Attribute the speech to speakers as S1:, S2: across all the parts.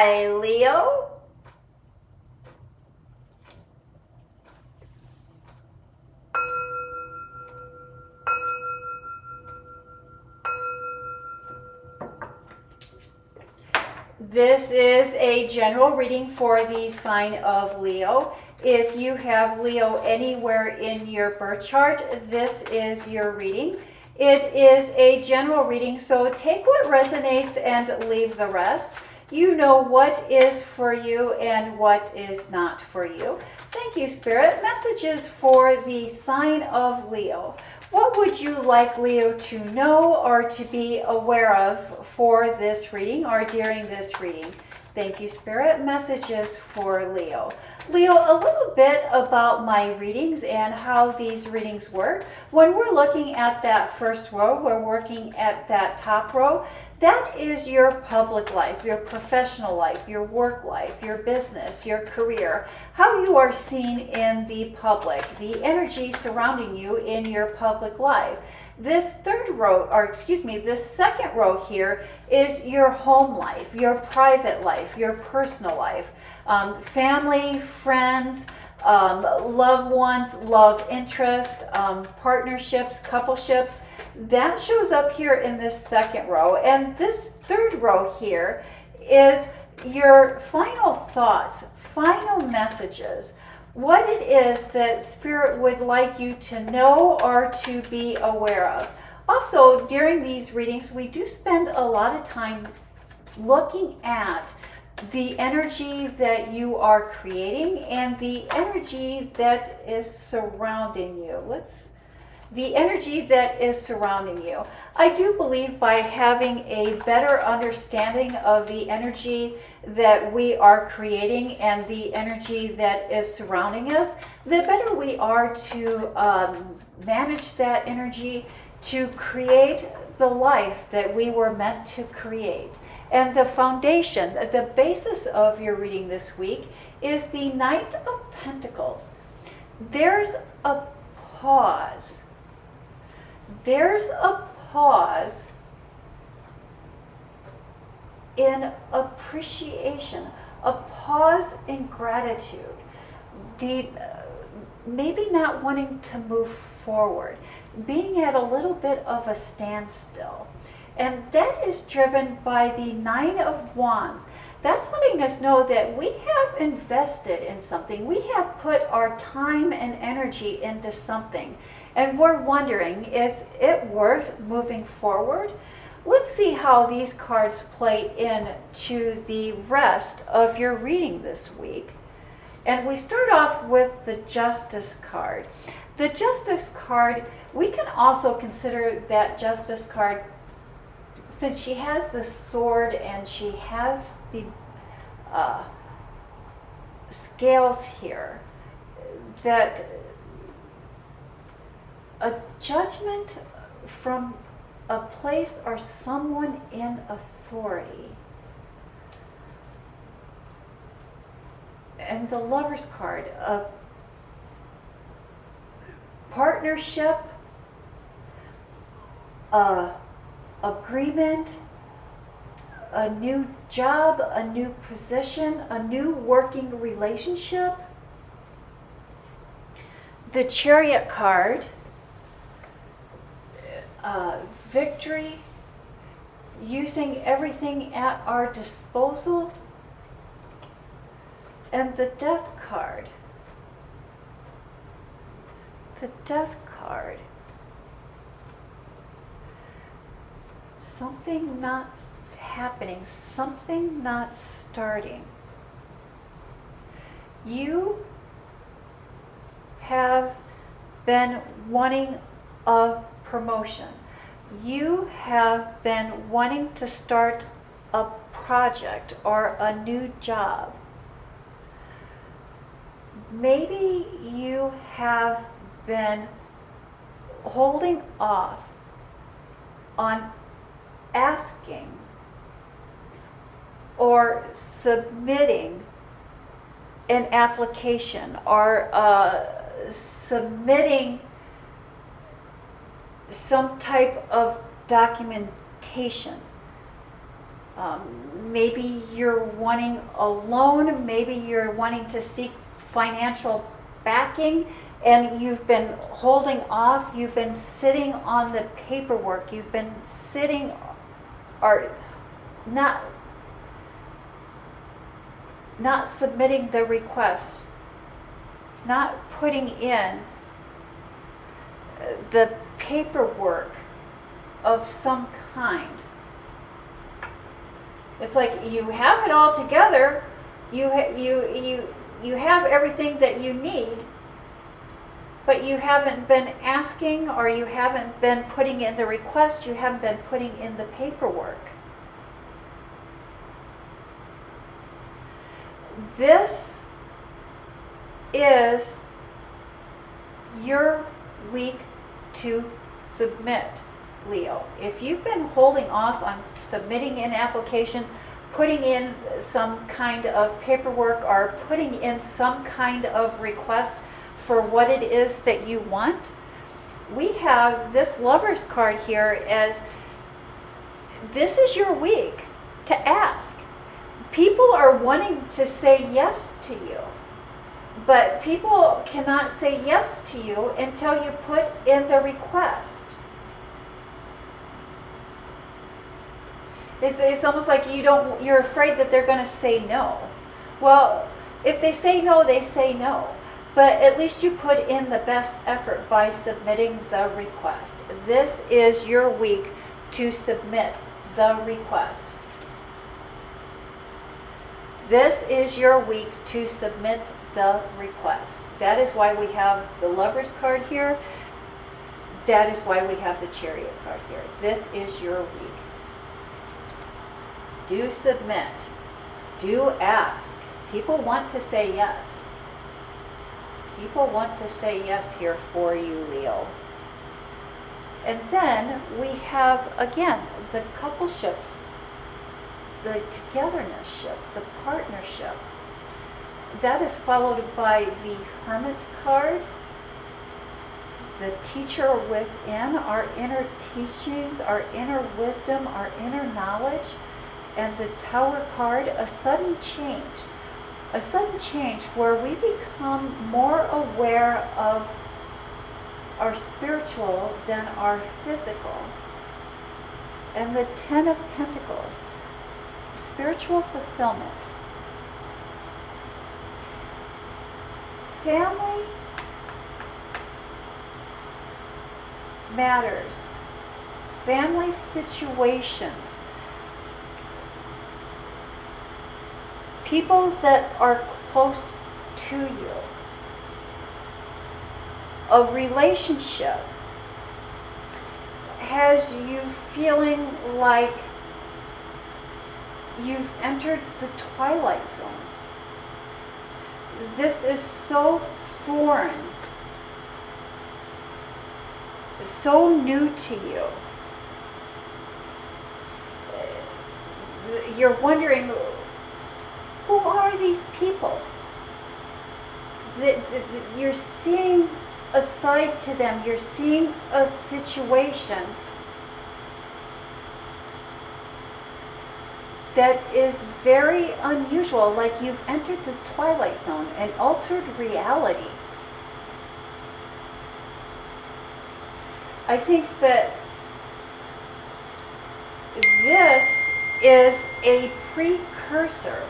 S1: Hi, Leo. This is a general reading for the sign of Leo. If you have Leo anywhere in your birth chart, this is your reading. It is a general reading, so take what resonates and leave the rest. You know what is for you and what is not for you. Thank you, Spirit. Messages for the sign of Leo. What would you like Leo to know or to be aware of for this reading or during this reading? Thank you, Spirit. Messages for Leo. Leo, a little bit about my readings and how these readings work. When we're looking at that first row, we're working at that top row. That is your public life, your professional life, your work life, your business, your career, how you are seen in the public, the energy surrounding you in your public life. This this second row here is your home life, your private life, your personal life, family, friends, loved ones, love interest, partnerships, coupleships. That shows up here in this second row. And this third row here is your final thoughts, final messages, what it is that Spirit would like you to know or to be aware of. Also, during these readings, we do spend a lot of time looking at the energy that you are creating and the energy that is surrounding you. The energy that is surrounding you. I do believe by having a better understanding of the energy that we are creating and the energy that is surrounding us, the better we are to manage that energy to create the life that we were meant to create. And the foundation, the basis of your reading this week is the Knight of Pentacles. There's a pause. There's a pause in appreciation, a pause in gratitude, maybe not wanting to move forward, being at a little bit of a standstill. And that is driven by the Nine of Wands. That's letting us know that we have invested in something. We have put our time and energy into something. And we're wondering, is it worth moving forward? Let's see how these cards play into the rest of your reading this week. And we start off with the Justice card. The Justice card, we can also consider that Justice card, since she has the sword and she has the scales here, that a judgment from a place or someone in authority. And the Lover's card, a partnership, agreement, a new job, a new position, a new working relationship. The Chariot card, victory, using everything at our disposal. And the Death card. The Death card. Something not happening, something not starting. You have been wanting a promotion. You have been wanting to start a project or a new job. Maybe you have been holding off on asking or submitting an application or submitting some type of documentation. Maybe you're wanting a loan, maybe you're wanting to seek financial backing, and you've been holding off, you've been sitting on the paperwork, you've been sitting or not submitting the request, not putting in the paperwork of some kind. It's like you have it all together, you have everything that you need, but you haven't been asking, or you haven't been putting in the request, you haven't been putting in the paperwork. This is your week to submit, Leo. If you've been holding off on submitting an application, putting in some kind of paperwork, or putting in some kind of request for what it is that you want, we have this Lover's card here as this is your week to ask. People are wanting to say yes to you, but people cannot say yes to you until you put in the request. It's almost like you're afraid that they're going to say no. Well, if they say no, they say no. But at least you put in the best effort by submitting the request. This is your week to submit the request. This is your week to submit the request. That is why we have the Lover's card here. That is why we have the Chariot card here. This is your week. Do submit. Do ask. People want to say yes. People want to say yes here for you, Leo. And then we have, again, the coupleships, the togetherness ship, the partnership. That is followed by the Hermit card, the teacher within, our inner teachings, our inner wisdom, our inner knowledge, and the Tower card, a sudden change. A sudden change where we become more aware of our spiritual than our physical. And the Ten of Pentacles, spiritual fulfillment. Family matters. Family situations. People that are close to you. A relationship has you feeling like you've entered the twilight zone. This is so foreign, so new to you. You're wondering, who are these people? You're seeing a side to them. You're seeing a situation that is very unusual, like you've entered the twilight zone, an altered reality. I think that this is a precursor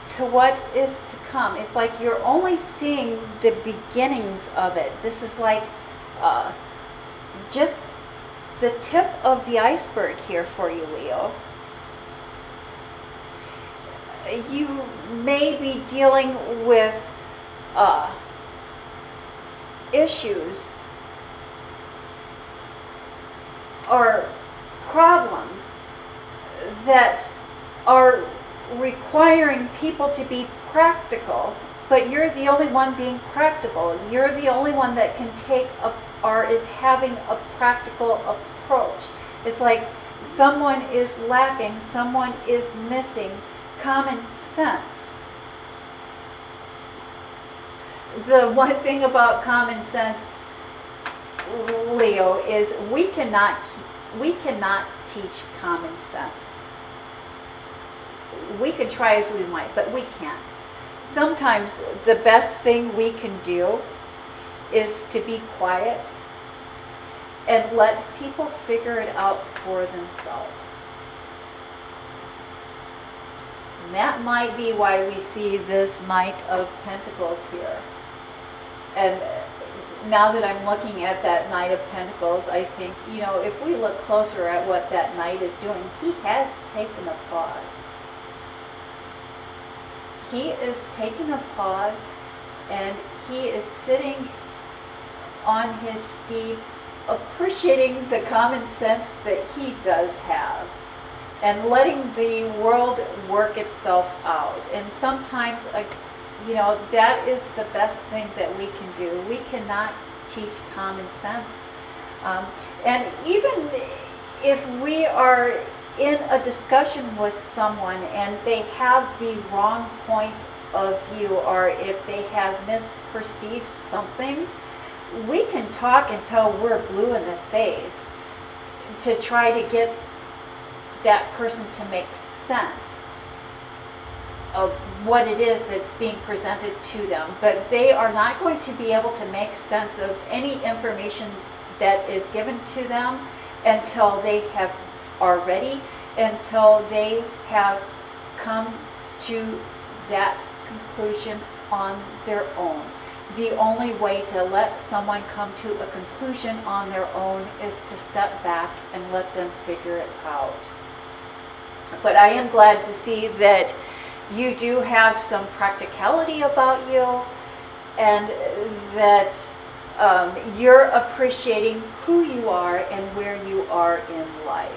S1: to what is to come. It's like you're only seeing the beginnings of it. This is like just the tip of the iceberg here for you, Leo. You may be dealing with issues or problems that are requiring people to be practical, but you're the only one being practical. You're the only one that can take or is having a practical approach. It's like someone is lacking, someone is missing common sense. The one thing about common sense, Leo, is we cannot teach common sense. we can try as we might, but we can't. Sometimes the best thing we can do is to be quiet and let people figure it out for themselves. And that might be why we see this Knight of Pentacles here. And now that I'm looking at that Knight of Pentacles, I think, you know, if we look closer at what that Knight is doing, he has taken a pause. He is taking a pause, and he is sitting on his steed, appreciating the common sense that he does have, and letting the world work itself out. And sometimes, you know, that is the best thing that we can do. We cannot teach common sense. And even if we are in a discussion with someone and they have the wrong point of view, or if they have misperceived something, we can talk until we're blue in the face to try to get that person to make sense of what it is that's being presented to them. But they are not going to be able to make sense of any information that is given to them until they are ready, until they have come to that conclusion on their own. The only way to let someone come to a conclusion on their own is to step back and let them figure it out. But I am glad to see that you do have some practicality about you, and that you're appreciating who you are and where you are in life.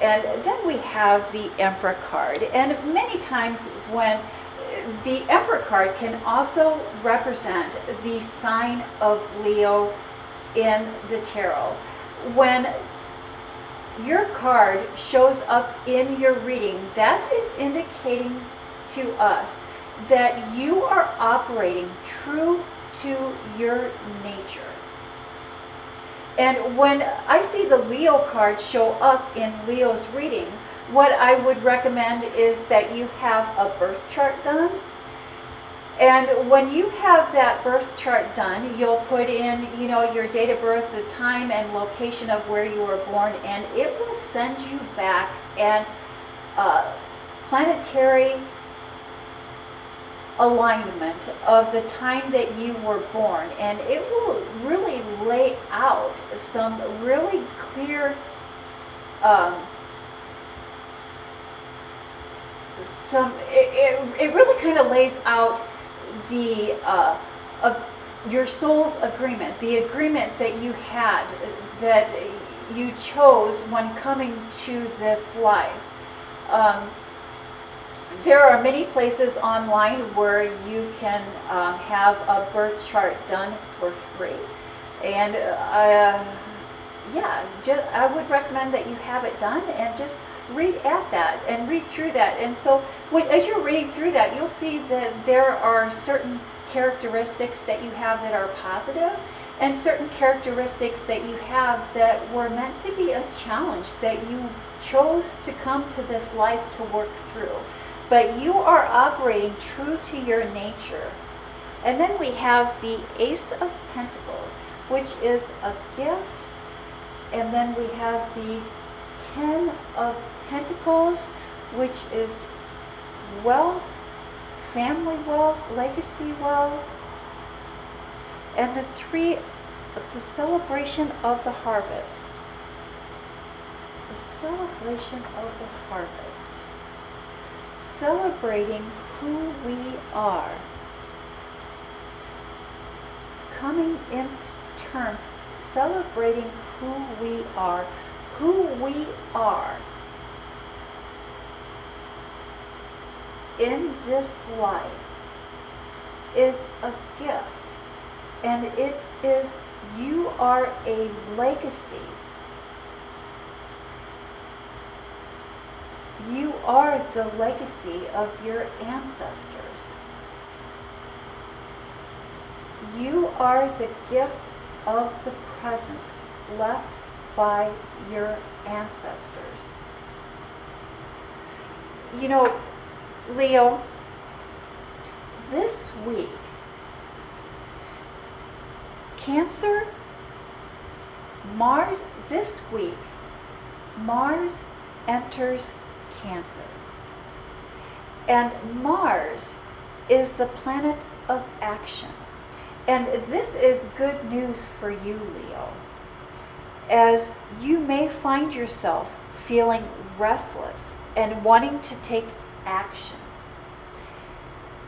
S1: And then we have the Emperor card. And many times when the Emperor card can also represent the sign of Leo in the tarot. When your card shows up in your reading, that is indicating to us that you are operating true to your nature. And when I see the Leo card show up in Leo's reading, what I would recommend is that you have a birth chart done. And when you have that birth chart done, you'll put in, you know, your date of birth, the time and location of where you were born, and it will send you back and planetary alignment of the time that you were born. And it will really lay out some really clear it really kind of lays out the your soul's agreement, the agreement that you had, that you chose when coming to this life. There are many places online where you can have a birth chart done for free, and I would recommend that you have it done and just read at that and read through that. And so as you're reading through that, you'll see that there are certain characteristics that you have that are positive, and certain characteristics that you have that were meant to be a challenge that you chose to come to this life to work through. But you are operating true to your nature. And then we have the Ace of Pentacles, which is a gift. And then we have the 10 of Pentacles, which is wealth, family wealth, legacy wealth. And the 3, the celebration of the harvest. The celebration of the harvest. Celebrating who we are. Coming into terms, celebrating who we are. Who we are in this life is a gift, and it is, you are a legacy. You are the legacy of your ancestors. You are the gift of the present left by your ancestors. you know, Leo, this week, Cancer, Mars, this week, Mars enters Cancer. And Mars is the planet of action. And this is good news for you, Leo, as you may find yourself feeling restless and wanting to take action.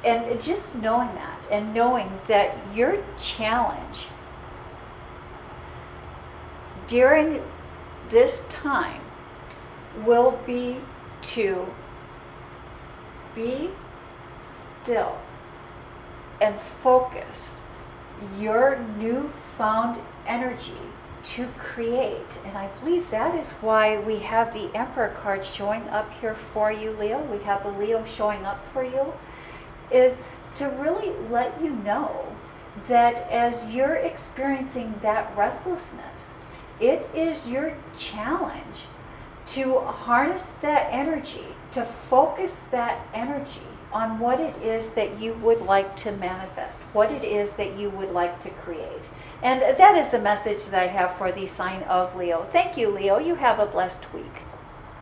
S1: And just knowing that, and knowing that your challenge during this time will be to be still and focus your newfound energy to create. And I believe that is why we have the Emperor card showing up here for you, Leo. We have the Leo showing up for you, is to really let you know that as you're experiencing that restlessness, it is your challenge to harness that energy, to focus that energy on what it is that you would like to manifest, what it is that you would like to create. And that is the message that I have for the sign of Leo. Thank you, Leo. You have a blessed week.